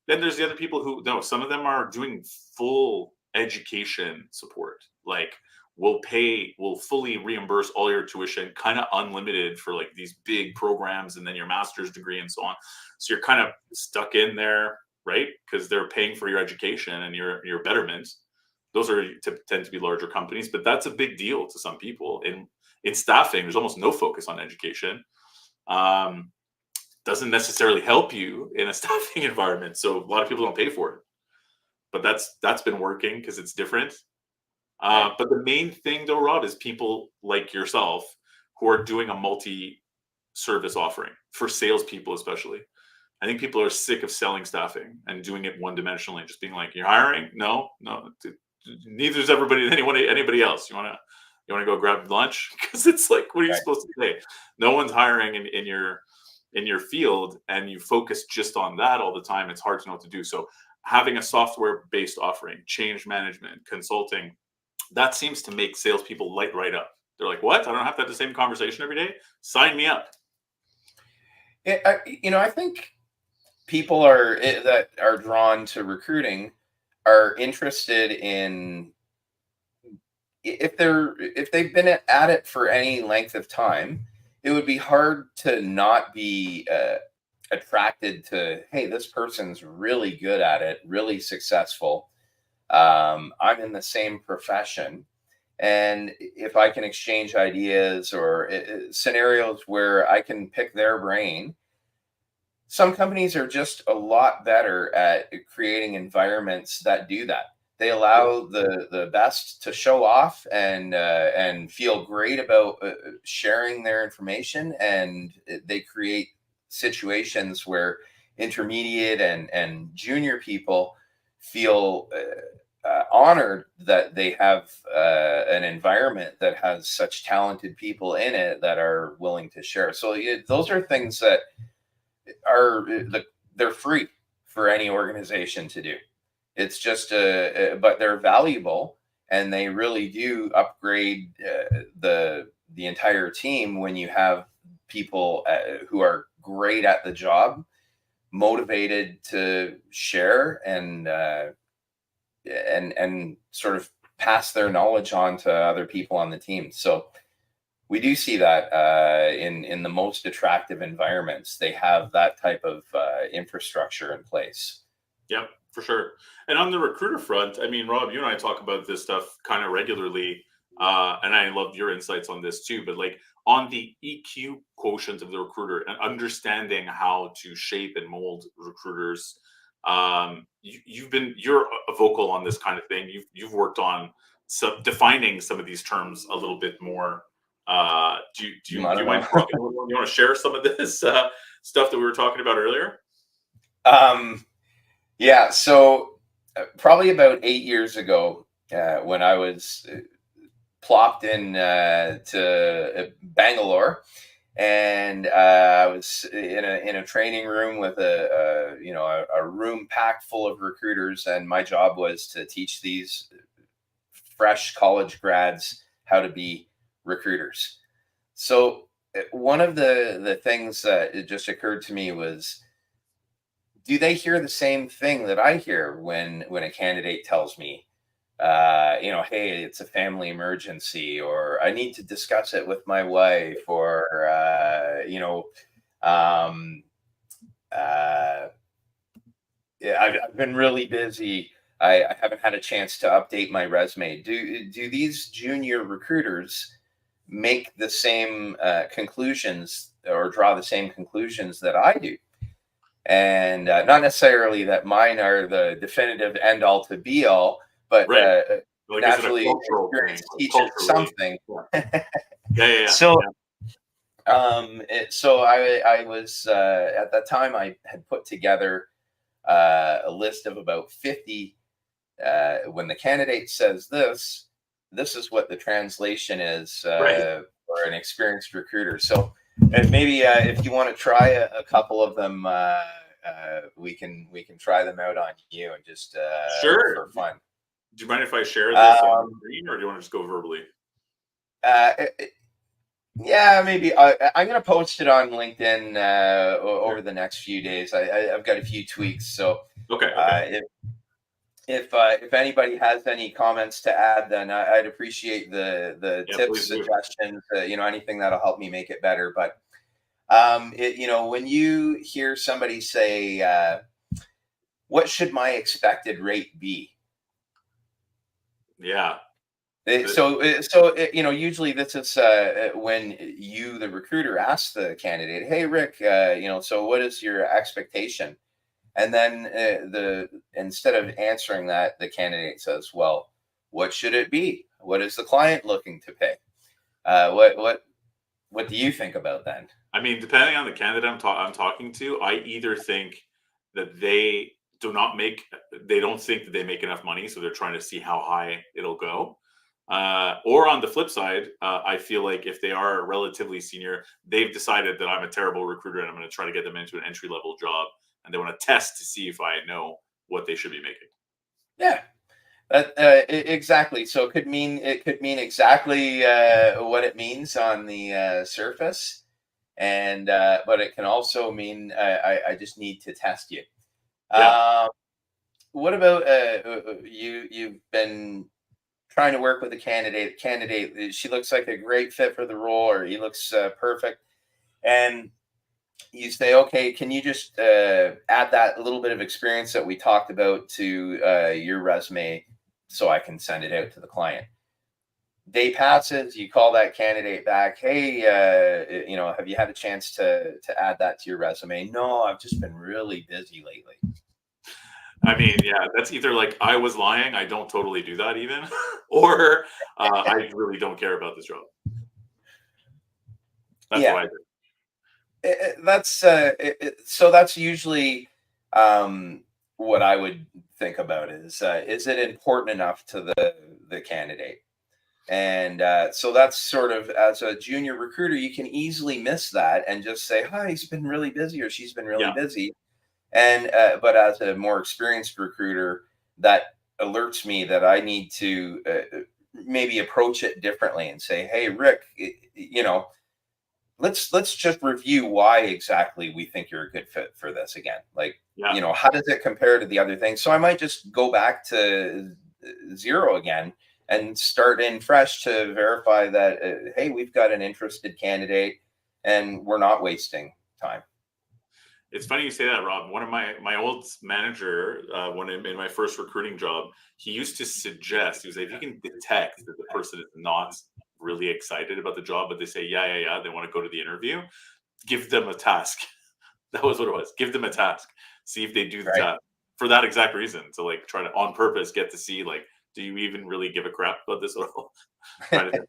Then there's the other people who, no, some of them are doing full education support. Like, we'll fully reimburse all your tuition, kind of unlimited for like these big programs, and then your master's degree and so on. So you're kind of stuck in there, right? Because they're paying for your education and your betterment. Those tend to be larger companies, but that's a big deal to some people. In staffing, there's almost no focus on education. Um, doesn't necessarily help you in a staffing environment, so a lot of people don't pay for it. But that's been working because it's different. Right. But the main thing, though, Rob, is people like yourself who are doing a multi-service offering for salespeople, especially. I think people are sick of selling staffing and doing it one-dimensionally, just being like, "You're hiring? No, no. Neither is anybody else. You wanna go grab lunch?" Because it's like, what are you Right. supposed to say? No one's hiring in in your field and you focus just on that all the time, it's hard to know what to do. So having a software-based offering, change management, consulting, that seems to make salespeople light right up. They're like, "What? I don't have to have the same conversation every day. Sign me up." I think people that are drawn to recruiting are interested in, if they've been at it for any length of time, it would be hard to not be attracted to, hey, this person's really good at it, really successful. I'm in the same profession. And if I can exchange ideas or scenarios where I can pick their brain, some companies are just a lot better at creating environments that do that. They allow the best to show off and feel great about sharing their information, and they create situations where intermediate and junior people feel honored that they have an environment that has such talented people in it that are willing to share. So those are things that they're free for any organization to do. It's just but they're valuable, and they really do upgrade the entire team when you have people who are great at the job, motivated to share and sort of pass their knowledge on to other people on the team. So we do see that in the most attractive environments, they have that type of infrastructure in place. Yep, for sure. And on the recruiter front, I mean, Rob, you and I talk about this stuff kind of regularly, and I love your insights on this too. But like on the EQ quotient of the recruiter and understanding how to shape and mold recruiters, you're a vocal on this kind of thing. You've worked on defining some of these terms a little bit more. Do you mind talking? You want to share some of this stuff that we were talking about earlier? Yeah, so probably about 8 years ago, when I was plopped in to Bangalore, and I was in a training room with a room packed full of recruiters, and my job was to teach these fresh college grads how to be recruiters. So one of the things that it just occurred to me was, do they hear the same thing that I hear when a candidate tells me, hey, it's a family emergency, or I need to discuss it with my wife, or yeah, I've been really busy. I haven't had a chance to update my resume. Do these junior recruiters make the same conclusions or draw the same conclusions that I do? And not necessarily that mine are the definitive end all to be all, but Right. Like, is it a naturally cultural experience thing? teaches Culturally, something. yeah. So so I was at that time I had put together a list of about 50. When the candidate says this is what the translation is Right. for an experienced recruiter. So maybe if you want to try a couple of them, we can try them out on you, and just Sure. for fun. Do you mind if I share this on the screen, or do you want to just go verbally? Uh, yeah, maybe I'm going to post it on LinkedIn over the next few days. I've got a few tweaks, so Okay. if anybody has any comments to add, then I'd appreciate the Yeah, tips, please do. suggestions, anything that'll help me make it better. But when you hear somebody say, "What should my expected rate be?" Yeah. Usually this is when you, the recruiter, asks the candidate, "Hey, Rick, so what is your expectation?" And then instead of answering that, the candidate says, "Well, what should it be? What is the client looking to pay?" What do you think about that? I mean, depending on the candidate I'm talking to, I either think that they don't think that they make enough money, so they're trying to see how high it'll go, Or on the flip side, I feel like if they are relatively senior, they've decided that I'm a terrible recruiter and I'm going to try to get them into an entry level job, and they want to test to see if I know what they should be making. Yeah. Exactly. So it could mean exactly what it means on the surface, and but it can also mean I just need to test you. Yeah. Um, what about you? You've been trying to work with a candidate. Candidate, she looks like a great fit for the role, or he looks perfect, and you say, okay, can you just add that little bit of experience that we talked about to your resume so I can send it out to the client? Day passes, you call that candidate back. Hey, have you had a chance to add that to your resume? No, I've just been really busy lately. I mean, yeah, that's either like I was lying, I don't totally do that even, or I really don't care about this job. That's Yeah, what I do. so that's usually um, what I would think about is it important enough to the candidate? And so that's sort of, as a junior recruiter, you can easily miss that and just say, hi, he's been really busy or she's been really Yeah, busy. And but as a more experienced recruiter, that alerts me that I need to maybe approach it differently and say, hey, Rick, let's just review why exactly we think you're a good fit for this again. Like, yeah. how does it compare to the other things? So I might just go back to zero again and start in fresh to verify that hey, we've got an interested candidate and we're not wasting time. It's funny you say that, Rob. One of my old manager, when in my first recruiting job, he used to suggest, he was like, if you can detect that the person is not really excited about the job, but they say, yeah, yeah, yeah, they want to go to the interview, give them a task. That was what it was. Give them a task. See if they do the Right. task for that exact reason. To like try to on purpose get to see like, do you even really give a crap about this at all? Kind of thing.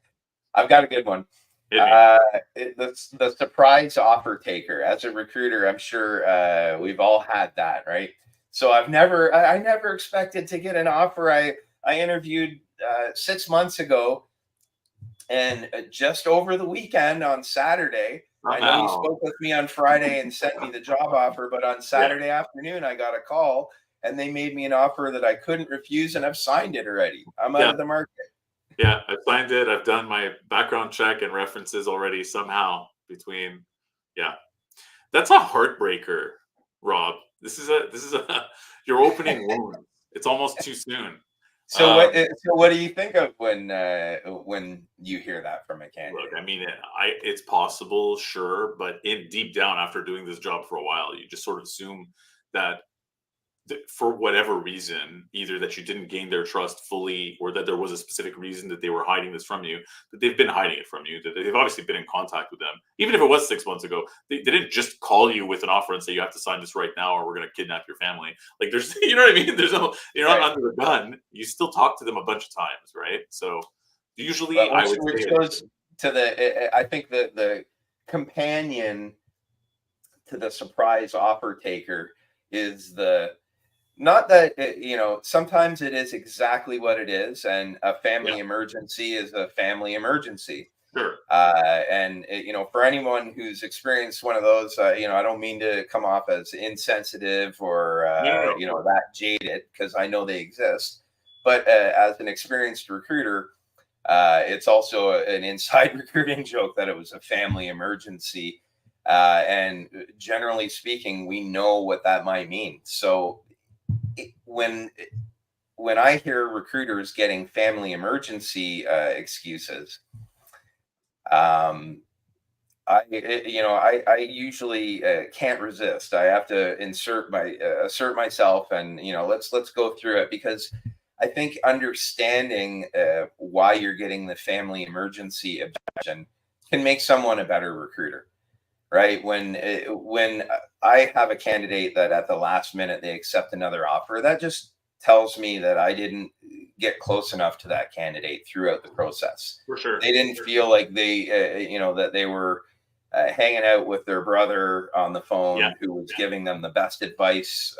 I've got a good one. Hit me. The surprise offer taker. As a recruiter, I'm sure we've all had that, right? So I never expected to get an offer. I interviewed 6 months ago, and just over the weekend on Saturday. I know you Somehow. spoke with me on Friday and sent me the job offer, but on Yeah. Saturday afternoon, I got a call and they made me an offer that I couldn't refuse, and I've signed it already. I'm out Yeah. of the market. Yeah. I signed it. I've done my background check and references already somehow between. Yeah. That's a heartbreaker, Rob. This is a you're opening wounds. It's almost too soon. So what do you think of when you hear that from a Look, candidate? I mean, it's possible, sure, but in deep down, after doing this job for a while, you just sort of assume that for whatever reason, either that you didn't gain their trust fully, or that there was a specific reason that they were hiding this from you, that they've been hiding it from you, that they've obviously been in contact with them. Even if it was 6 months ago, they didn't just call you with an offer and say, you have to sign this right now or we're going to kidnap your family. Like, there's, you know what I mean? There's no, you're not Right. under the gun. You still talk to them a bunch of times, right? So usually But I would which say, goes to I think the companion to the surprise offer taker is the not that sometimes it is exactly what it is, and a yeah, family emergency is a family emergency. sure. And for anyone who's experienced one of those, I don't mean to come off as insensitive or No, no, no, of course. that jaded, because I know they exist. But as an experienced recruiter, it's also an inside recruiting joke that it was a family emergency. And generally speaking, we know what that might mean. So when I hear recruiters getting family emergency excuses, um, I usually can't resist. I have to assert myself, and let's go through it, because I think understanding why you're getting the family emergency objection can make someone a better recruiter, right? When I have a candidate that at the last minute they accept another offer, that just tells me that I didn't get close enough to that candidate throughout the process. For sure. They didn't feel like that they were hanging out with their brother on the Yeah. phone who was giving them the best advice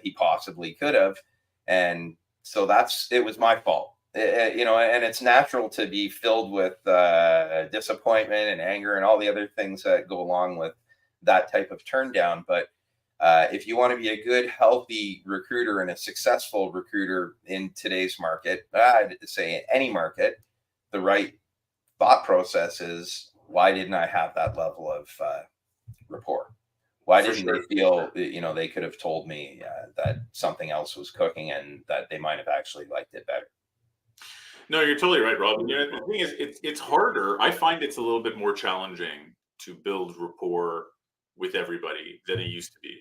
he possibly could have, and so it was my fault. and it's natural to be filled with disappointment and anger and all the other things that go along with that type of turn down. But if you want to be a good, healthy recruiter and a successful recruiter in today's market, I'd say in any market, the right thought process is, why didn't I have that level of rapport? Why For didn't they sure. feel, they could have told me that something else was cooking and that they might have actually liked it better? No, you're totally right, Rob. And, the thing is, it's harder. I find it's a little bit more challenging to build rapport with everybody than it used to be.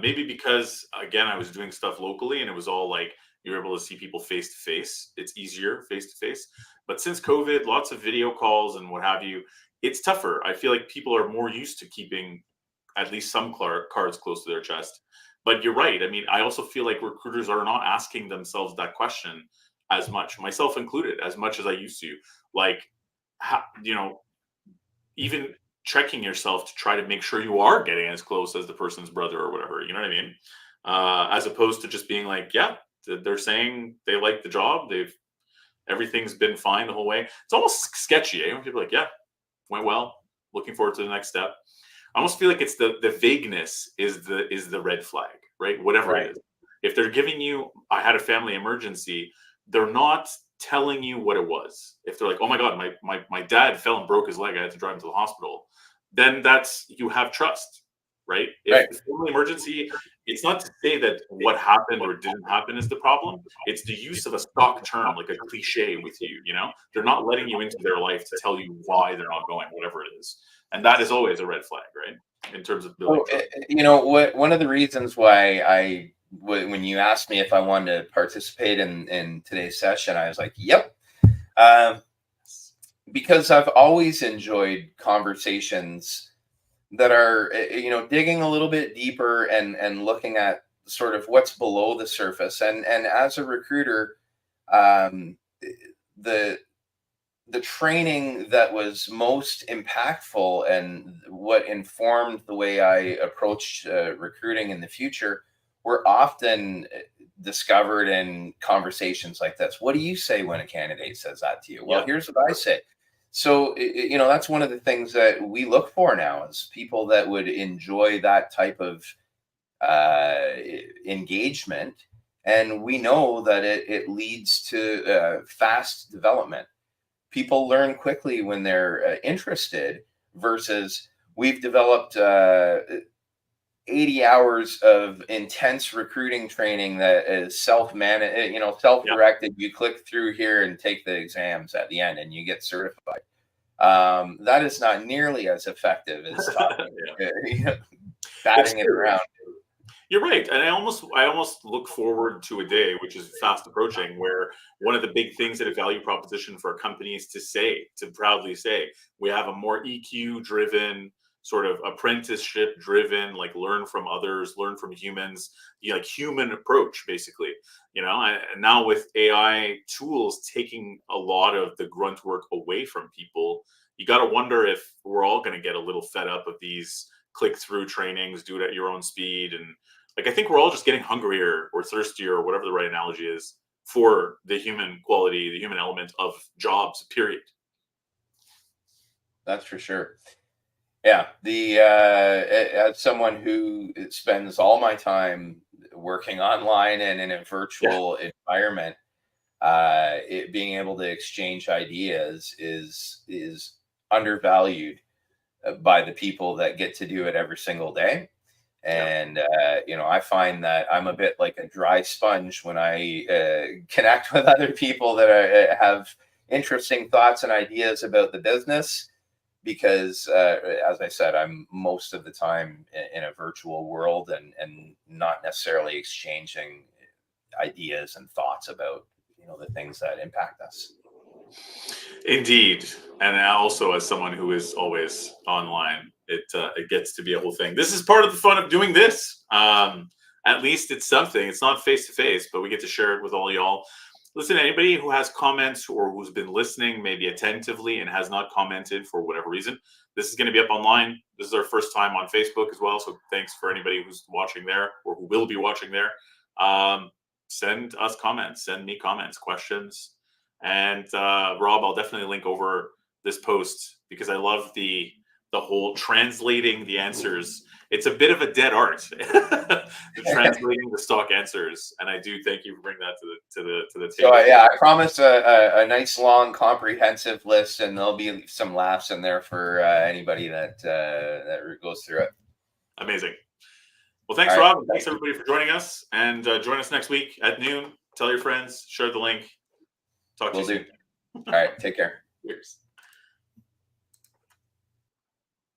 Maybe because, again, I was doing stuff locally, and it was all like you're able to see people face to face. It's easier face to face. But since COVID, lots of video calls and what have you, it's tougher. I feel like people are more used to keeping at least some cards close to their chest. But you're right. I mean, I also feel like recruiters are not asking themselves that question as much, myself included, as much as I used to. Like, how, even checking yourself to try to make sure you are getting as close as the person's brother or whatever. You know what I mean? As opposed to just being like, yeah, they're saying they like the job. Everything's been fine the whole way. It's almost sketchy. When people are like, yeah, went well. Looking forward to the next step. I almost feel like it's the vagueness is the red flag, right? Whatever it Right. is. If they're giving you, I had a family emergency, they're not telling you what it was. If they're like, oh my God, my dad fell and broke his leg, I had to drive him to the hospital, then that's, you have trust, right? If Right. it's a family emergency, it's not to say that what happened or didn't happen is the problem. It's the use of a stock term, like a cliche with you. They're not letting you into their life to tell you why they're not going, whatever it is. And that is always a red flag, right? In terms of building So, trust. what one of the reasons why when you asked me if I wanted to participate in today's session, I was like, yep. Um, because I've always enjoyed conversations that are, digging a little bit deeper and looking at sort of what's below the surface. And as a recruiter, um, the the training that was most impactful and what informed the way I approached recruiting in the future were often discovered in conversations like this. What do you say when a candidate says that to you? Well, Yeah. here's what I say. So, that's one of the things that we look for now is people that would enjoy that type of uh, engagement. And we know that it leads to fast development. People learn quickly when they're interested versus we've developed 80 hours of intense recruiting training that is Yeah. self-directed. You click through here and take the exams at the end and you get certified. That is not nearly as effective as talking, Yeah. It's batting it true. around. You're right. And I almost look forward to a day, which is fast approaching, where one of the big things that a value proposition for a company is to proudly say, we have a more EQ driven, sort of apprenticeship driven, like learn from others, learn from humans, like human approach, basically. And now with AI tools taking a lot of the grunt work away from people, you got to wonder if we're all going to get a little fed up of these click through trainings, do it at your own speed. And like, I think we're all just getting hungrier or thirstier, or whatever the right analogy is, for the human quality, the human element of jobs, period. That's for sure. Yeah, as someone who spends all my time working online and in a Yeah. virtual environment, being able to exchange ideas is undervalued by the people that get to do it every single day. Yeah. And I find that I'm a bit like a dry sponge when I connect with other people that have interesting thoughts and ideas about the business, because as I said, I'm most of the time in a virtual world and not necessarily exchanging ideas and thoughts about the things that impact us. Indeed. And also, as someone who is always online, it gets to be a whole thing. This is part of the fun of doing this. At least it's something. It's not face to face, but we get to share it with all y'all. Listen, anybody who has comments or who's been listening maybe attentively and has not commented for whatever reason, this is going to be up online. This is our first time on Facebook as well. So thanks for anybody who's watching there or who will be watching there. Send us comments, send me comments, questions. And Rob, I'll definitely link over this post because I love the whole translating the answers. It's a bit of a dead art, the translating the stock answers, and I do thank you for bringing that to the table. So yeah, I promise a nice long comprehensive list, and there'll be some laughs in there for anybody that goes through it. Amazing. Well, thanks, All right. Rob, and thanks everybody for joining us. And join us next week at noon. Tell your friends, share the link. Talk to you soon. All right, take care. Cheers.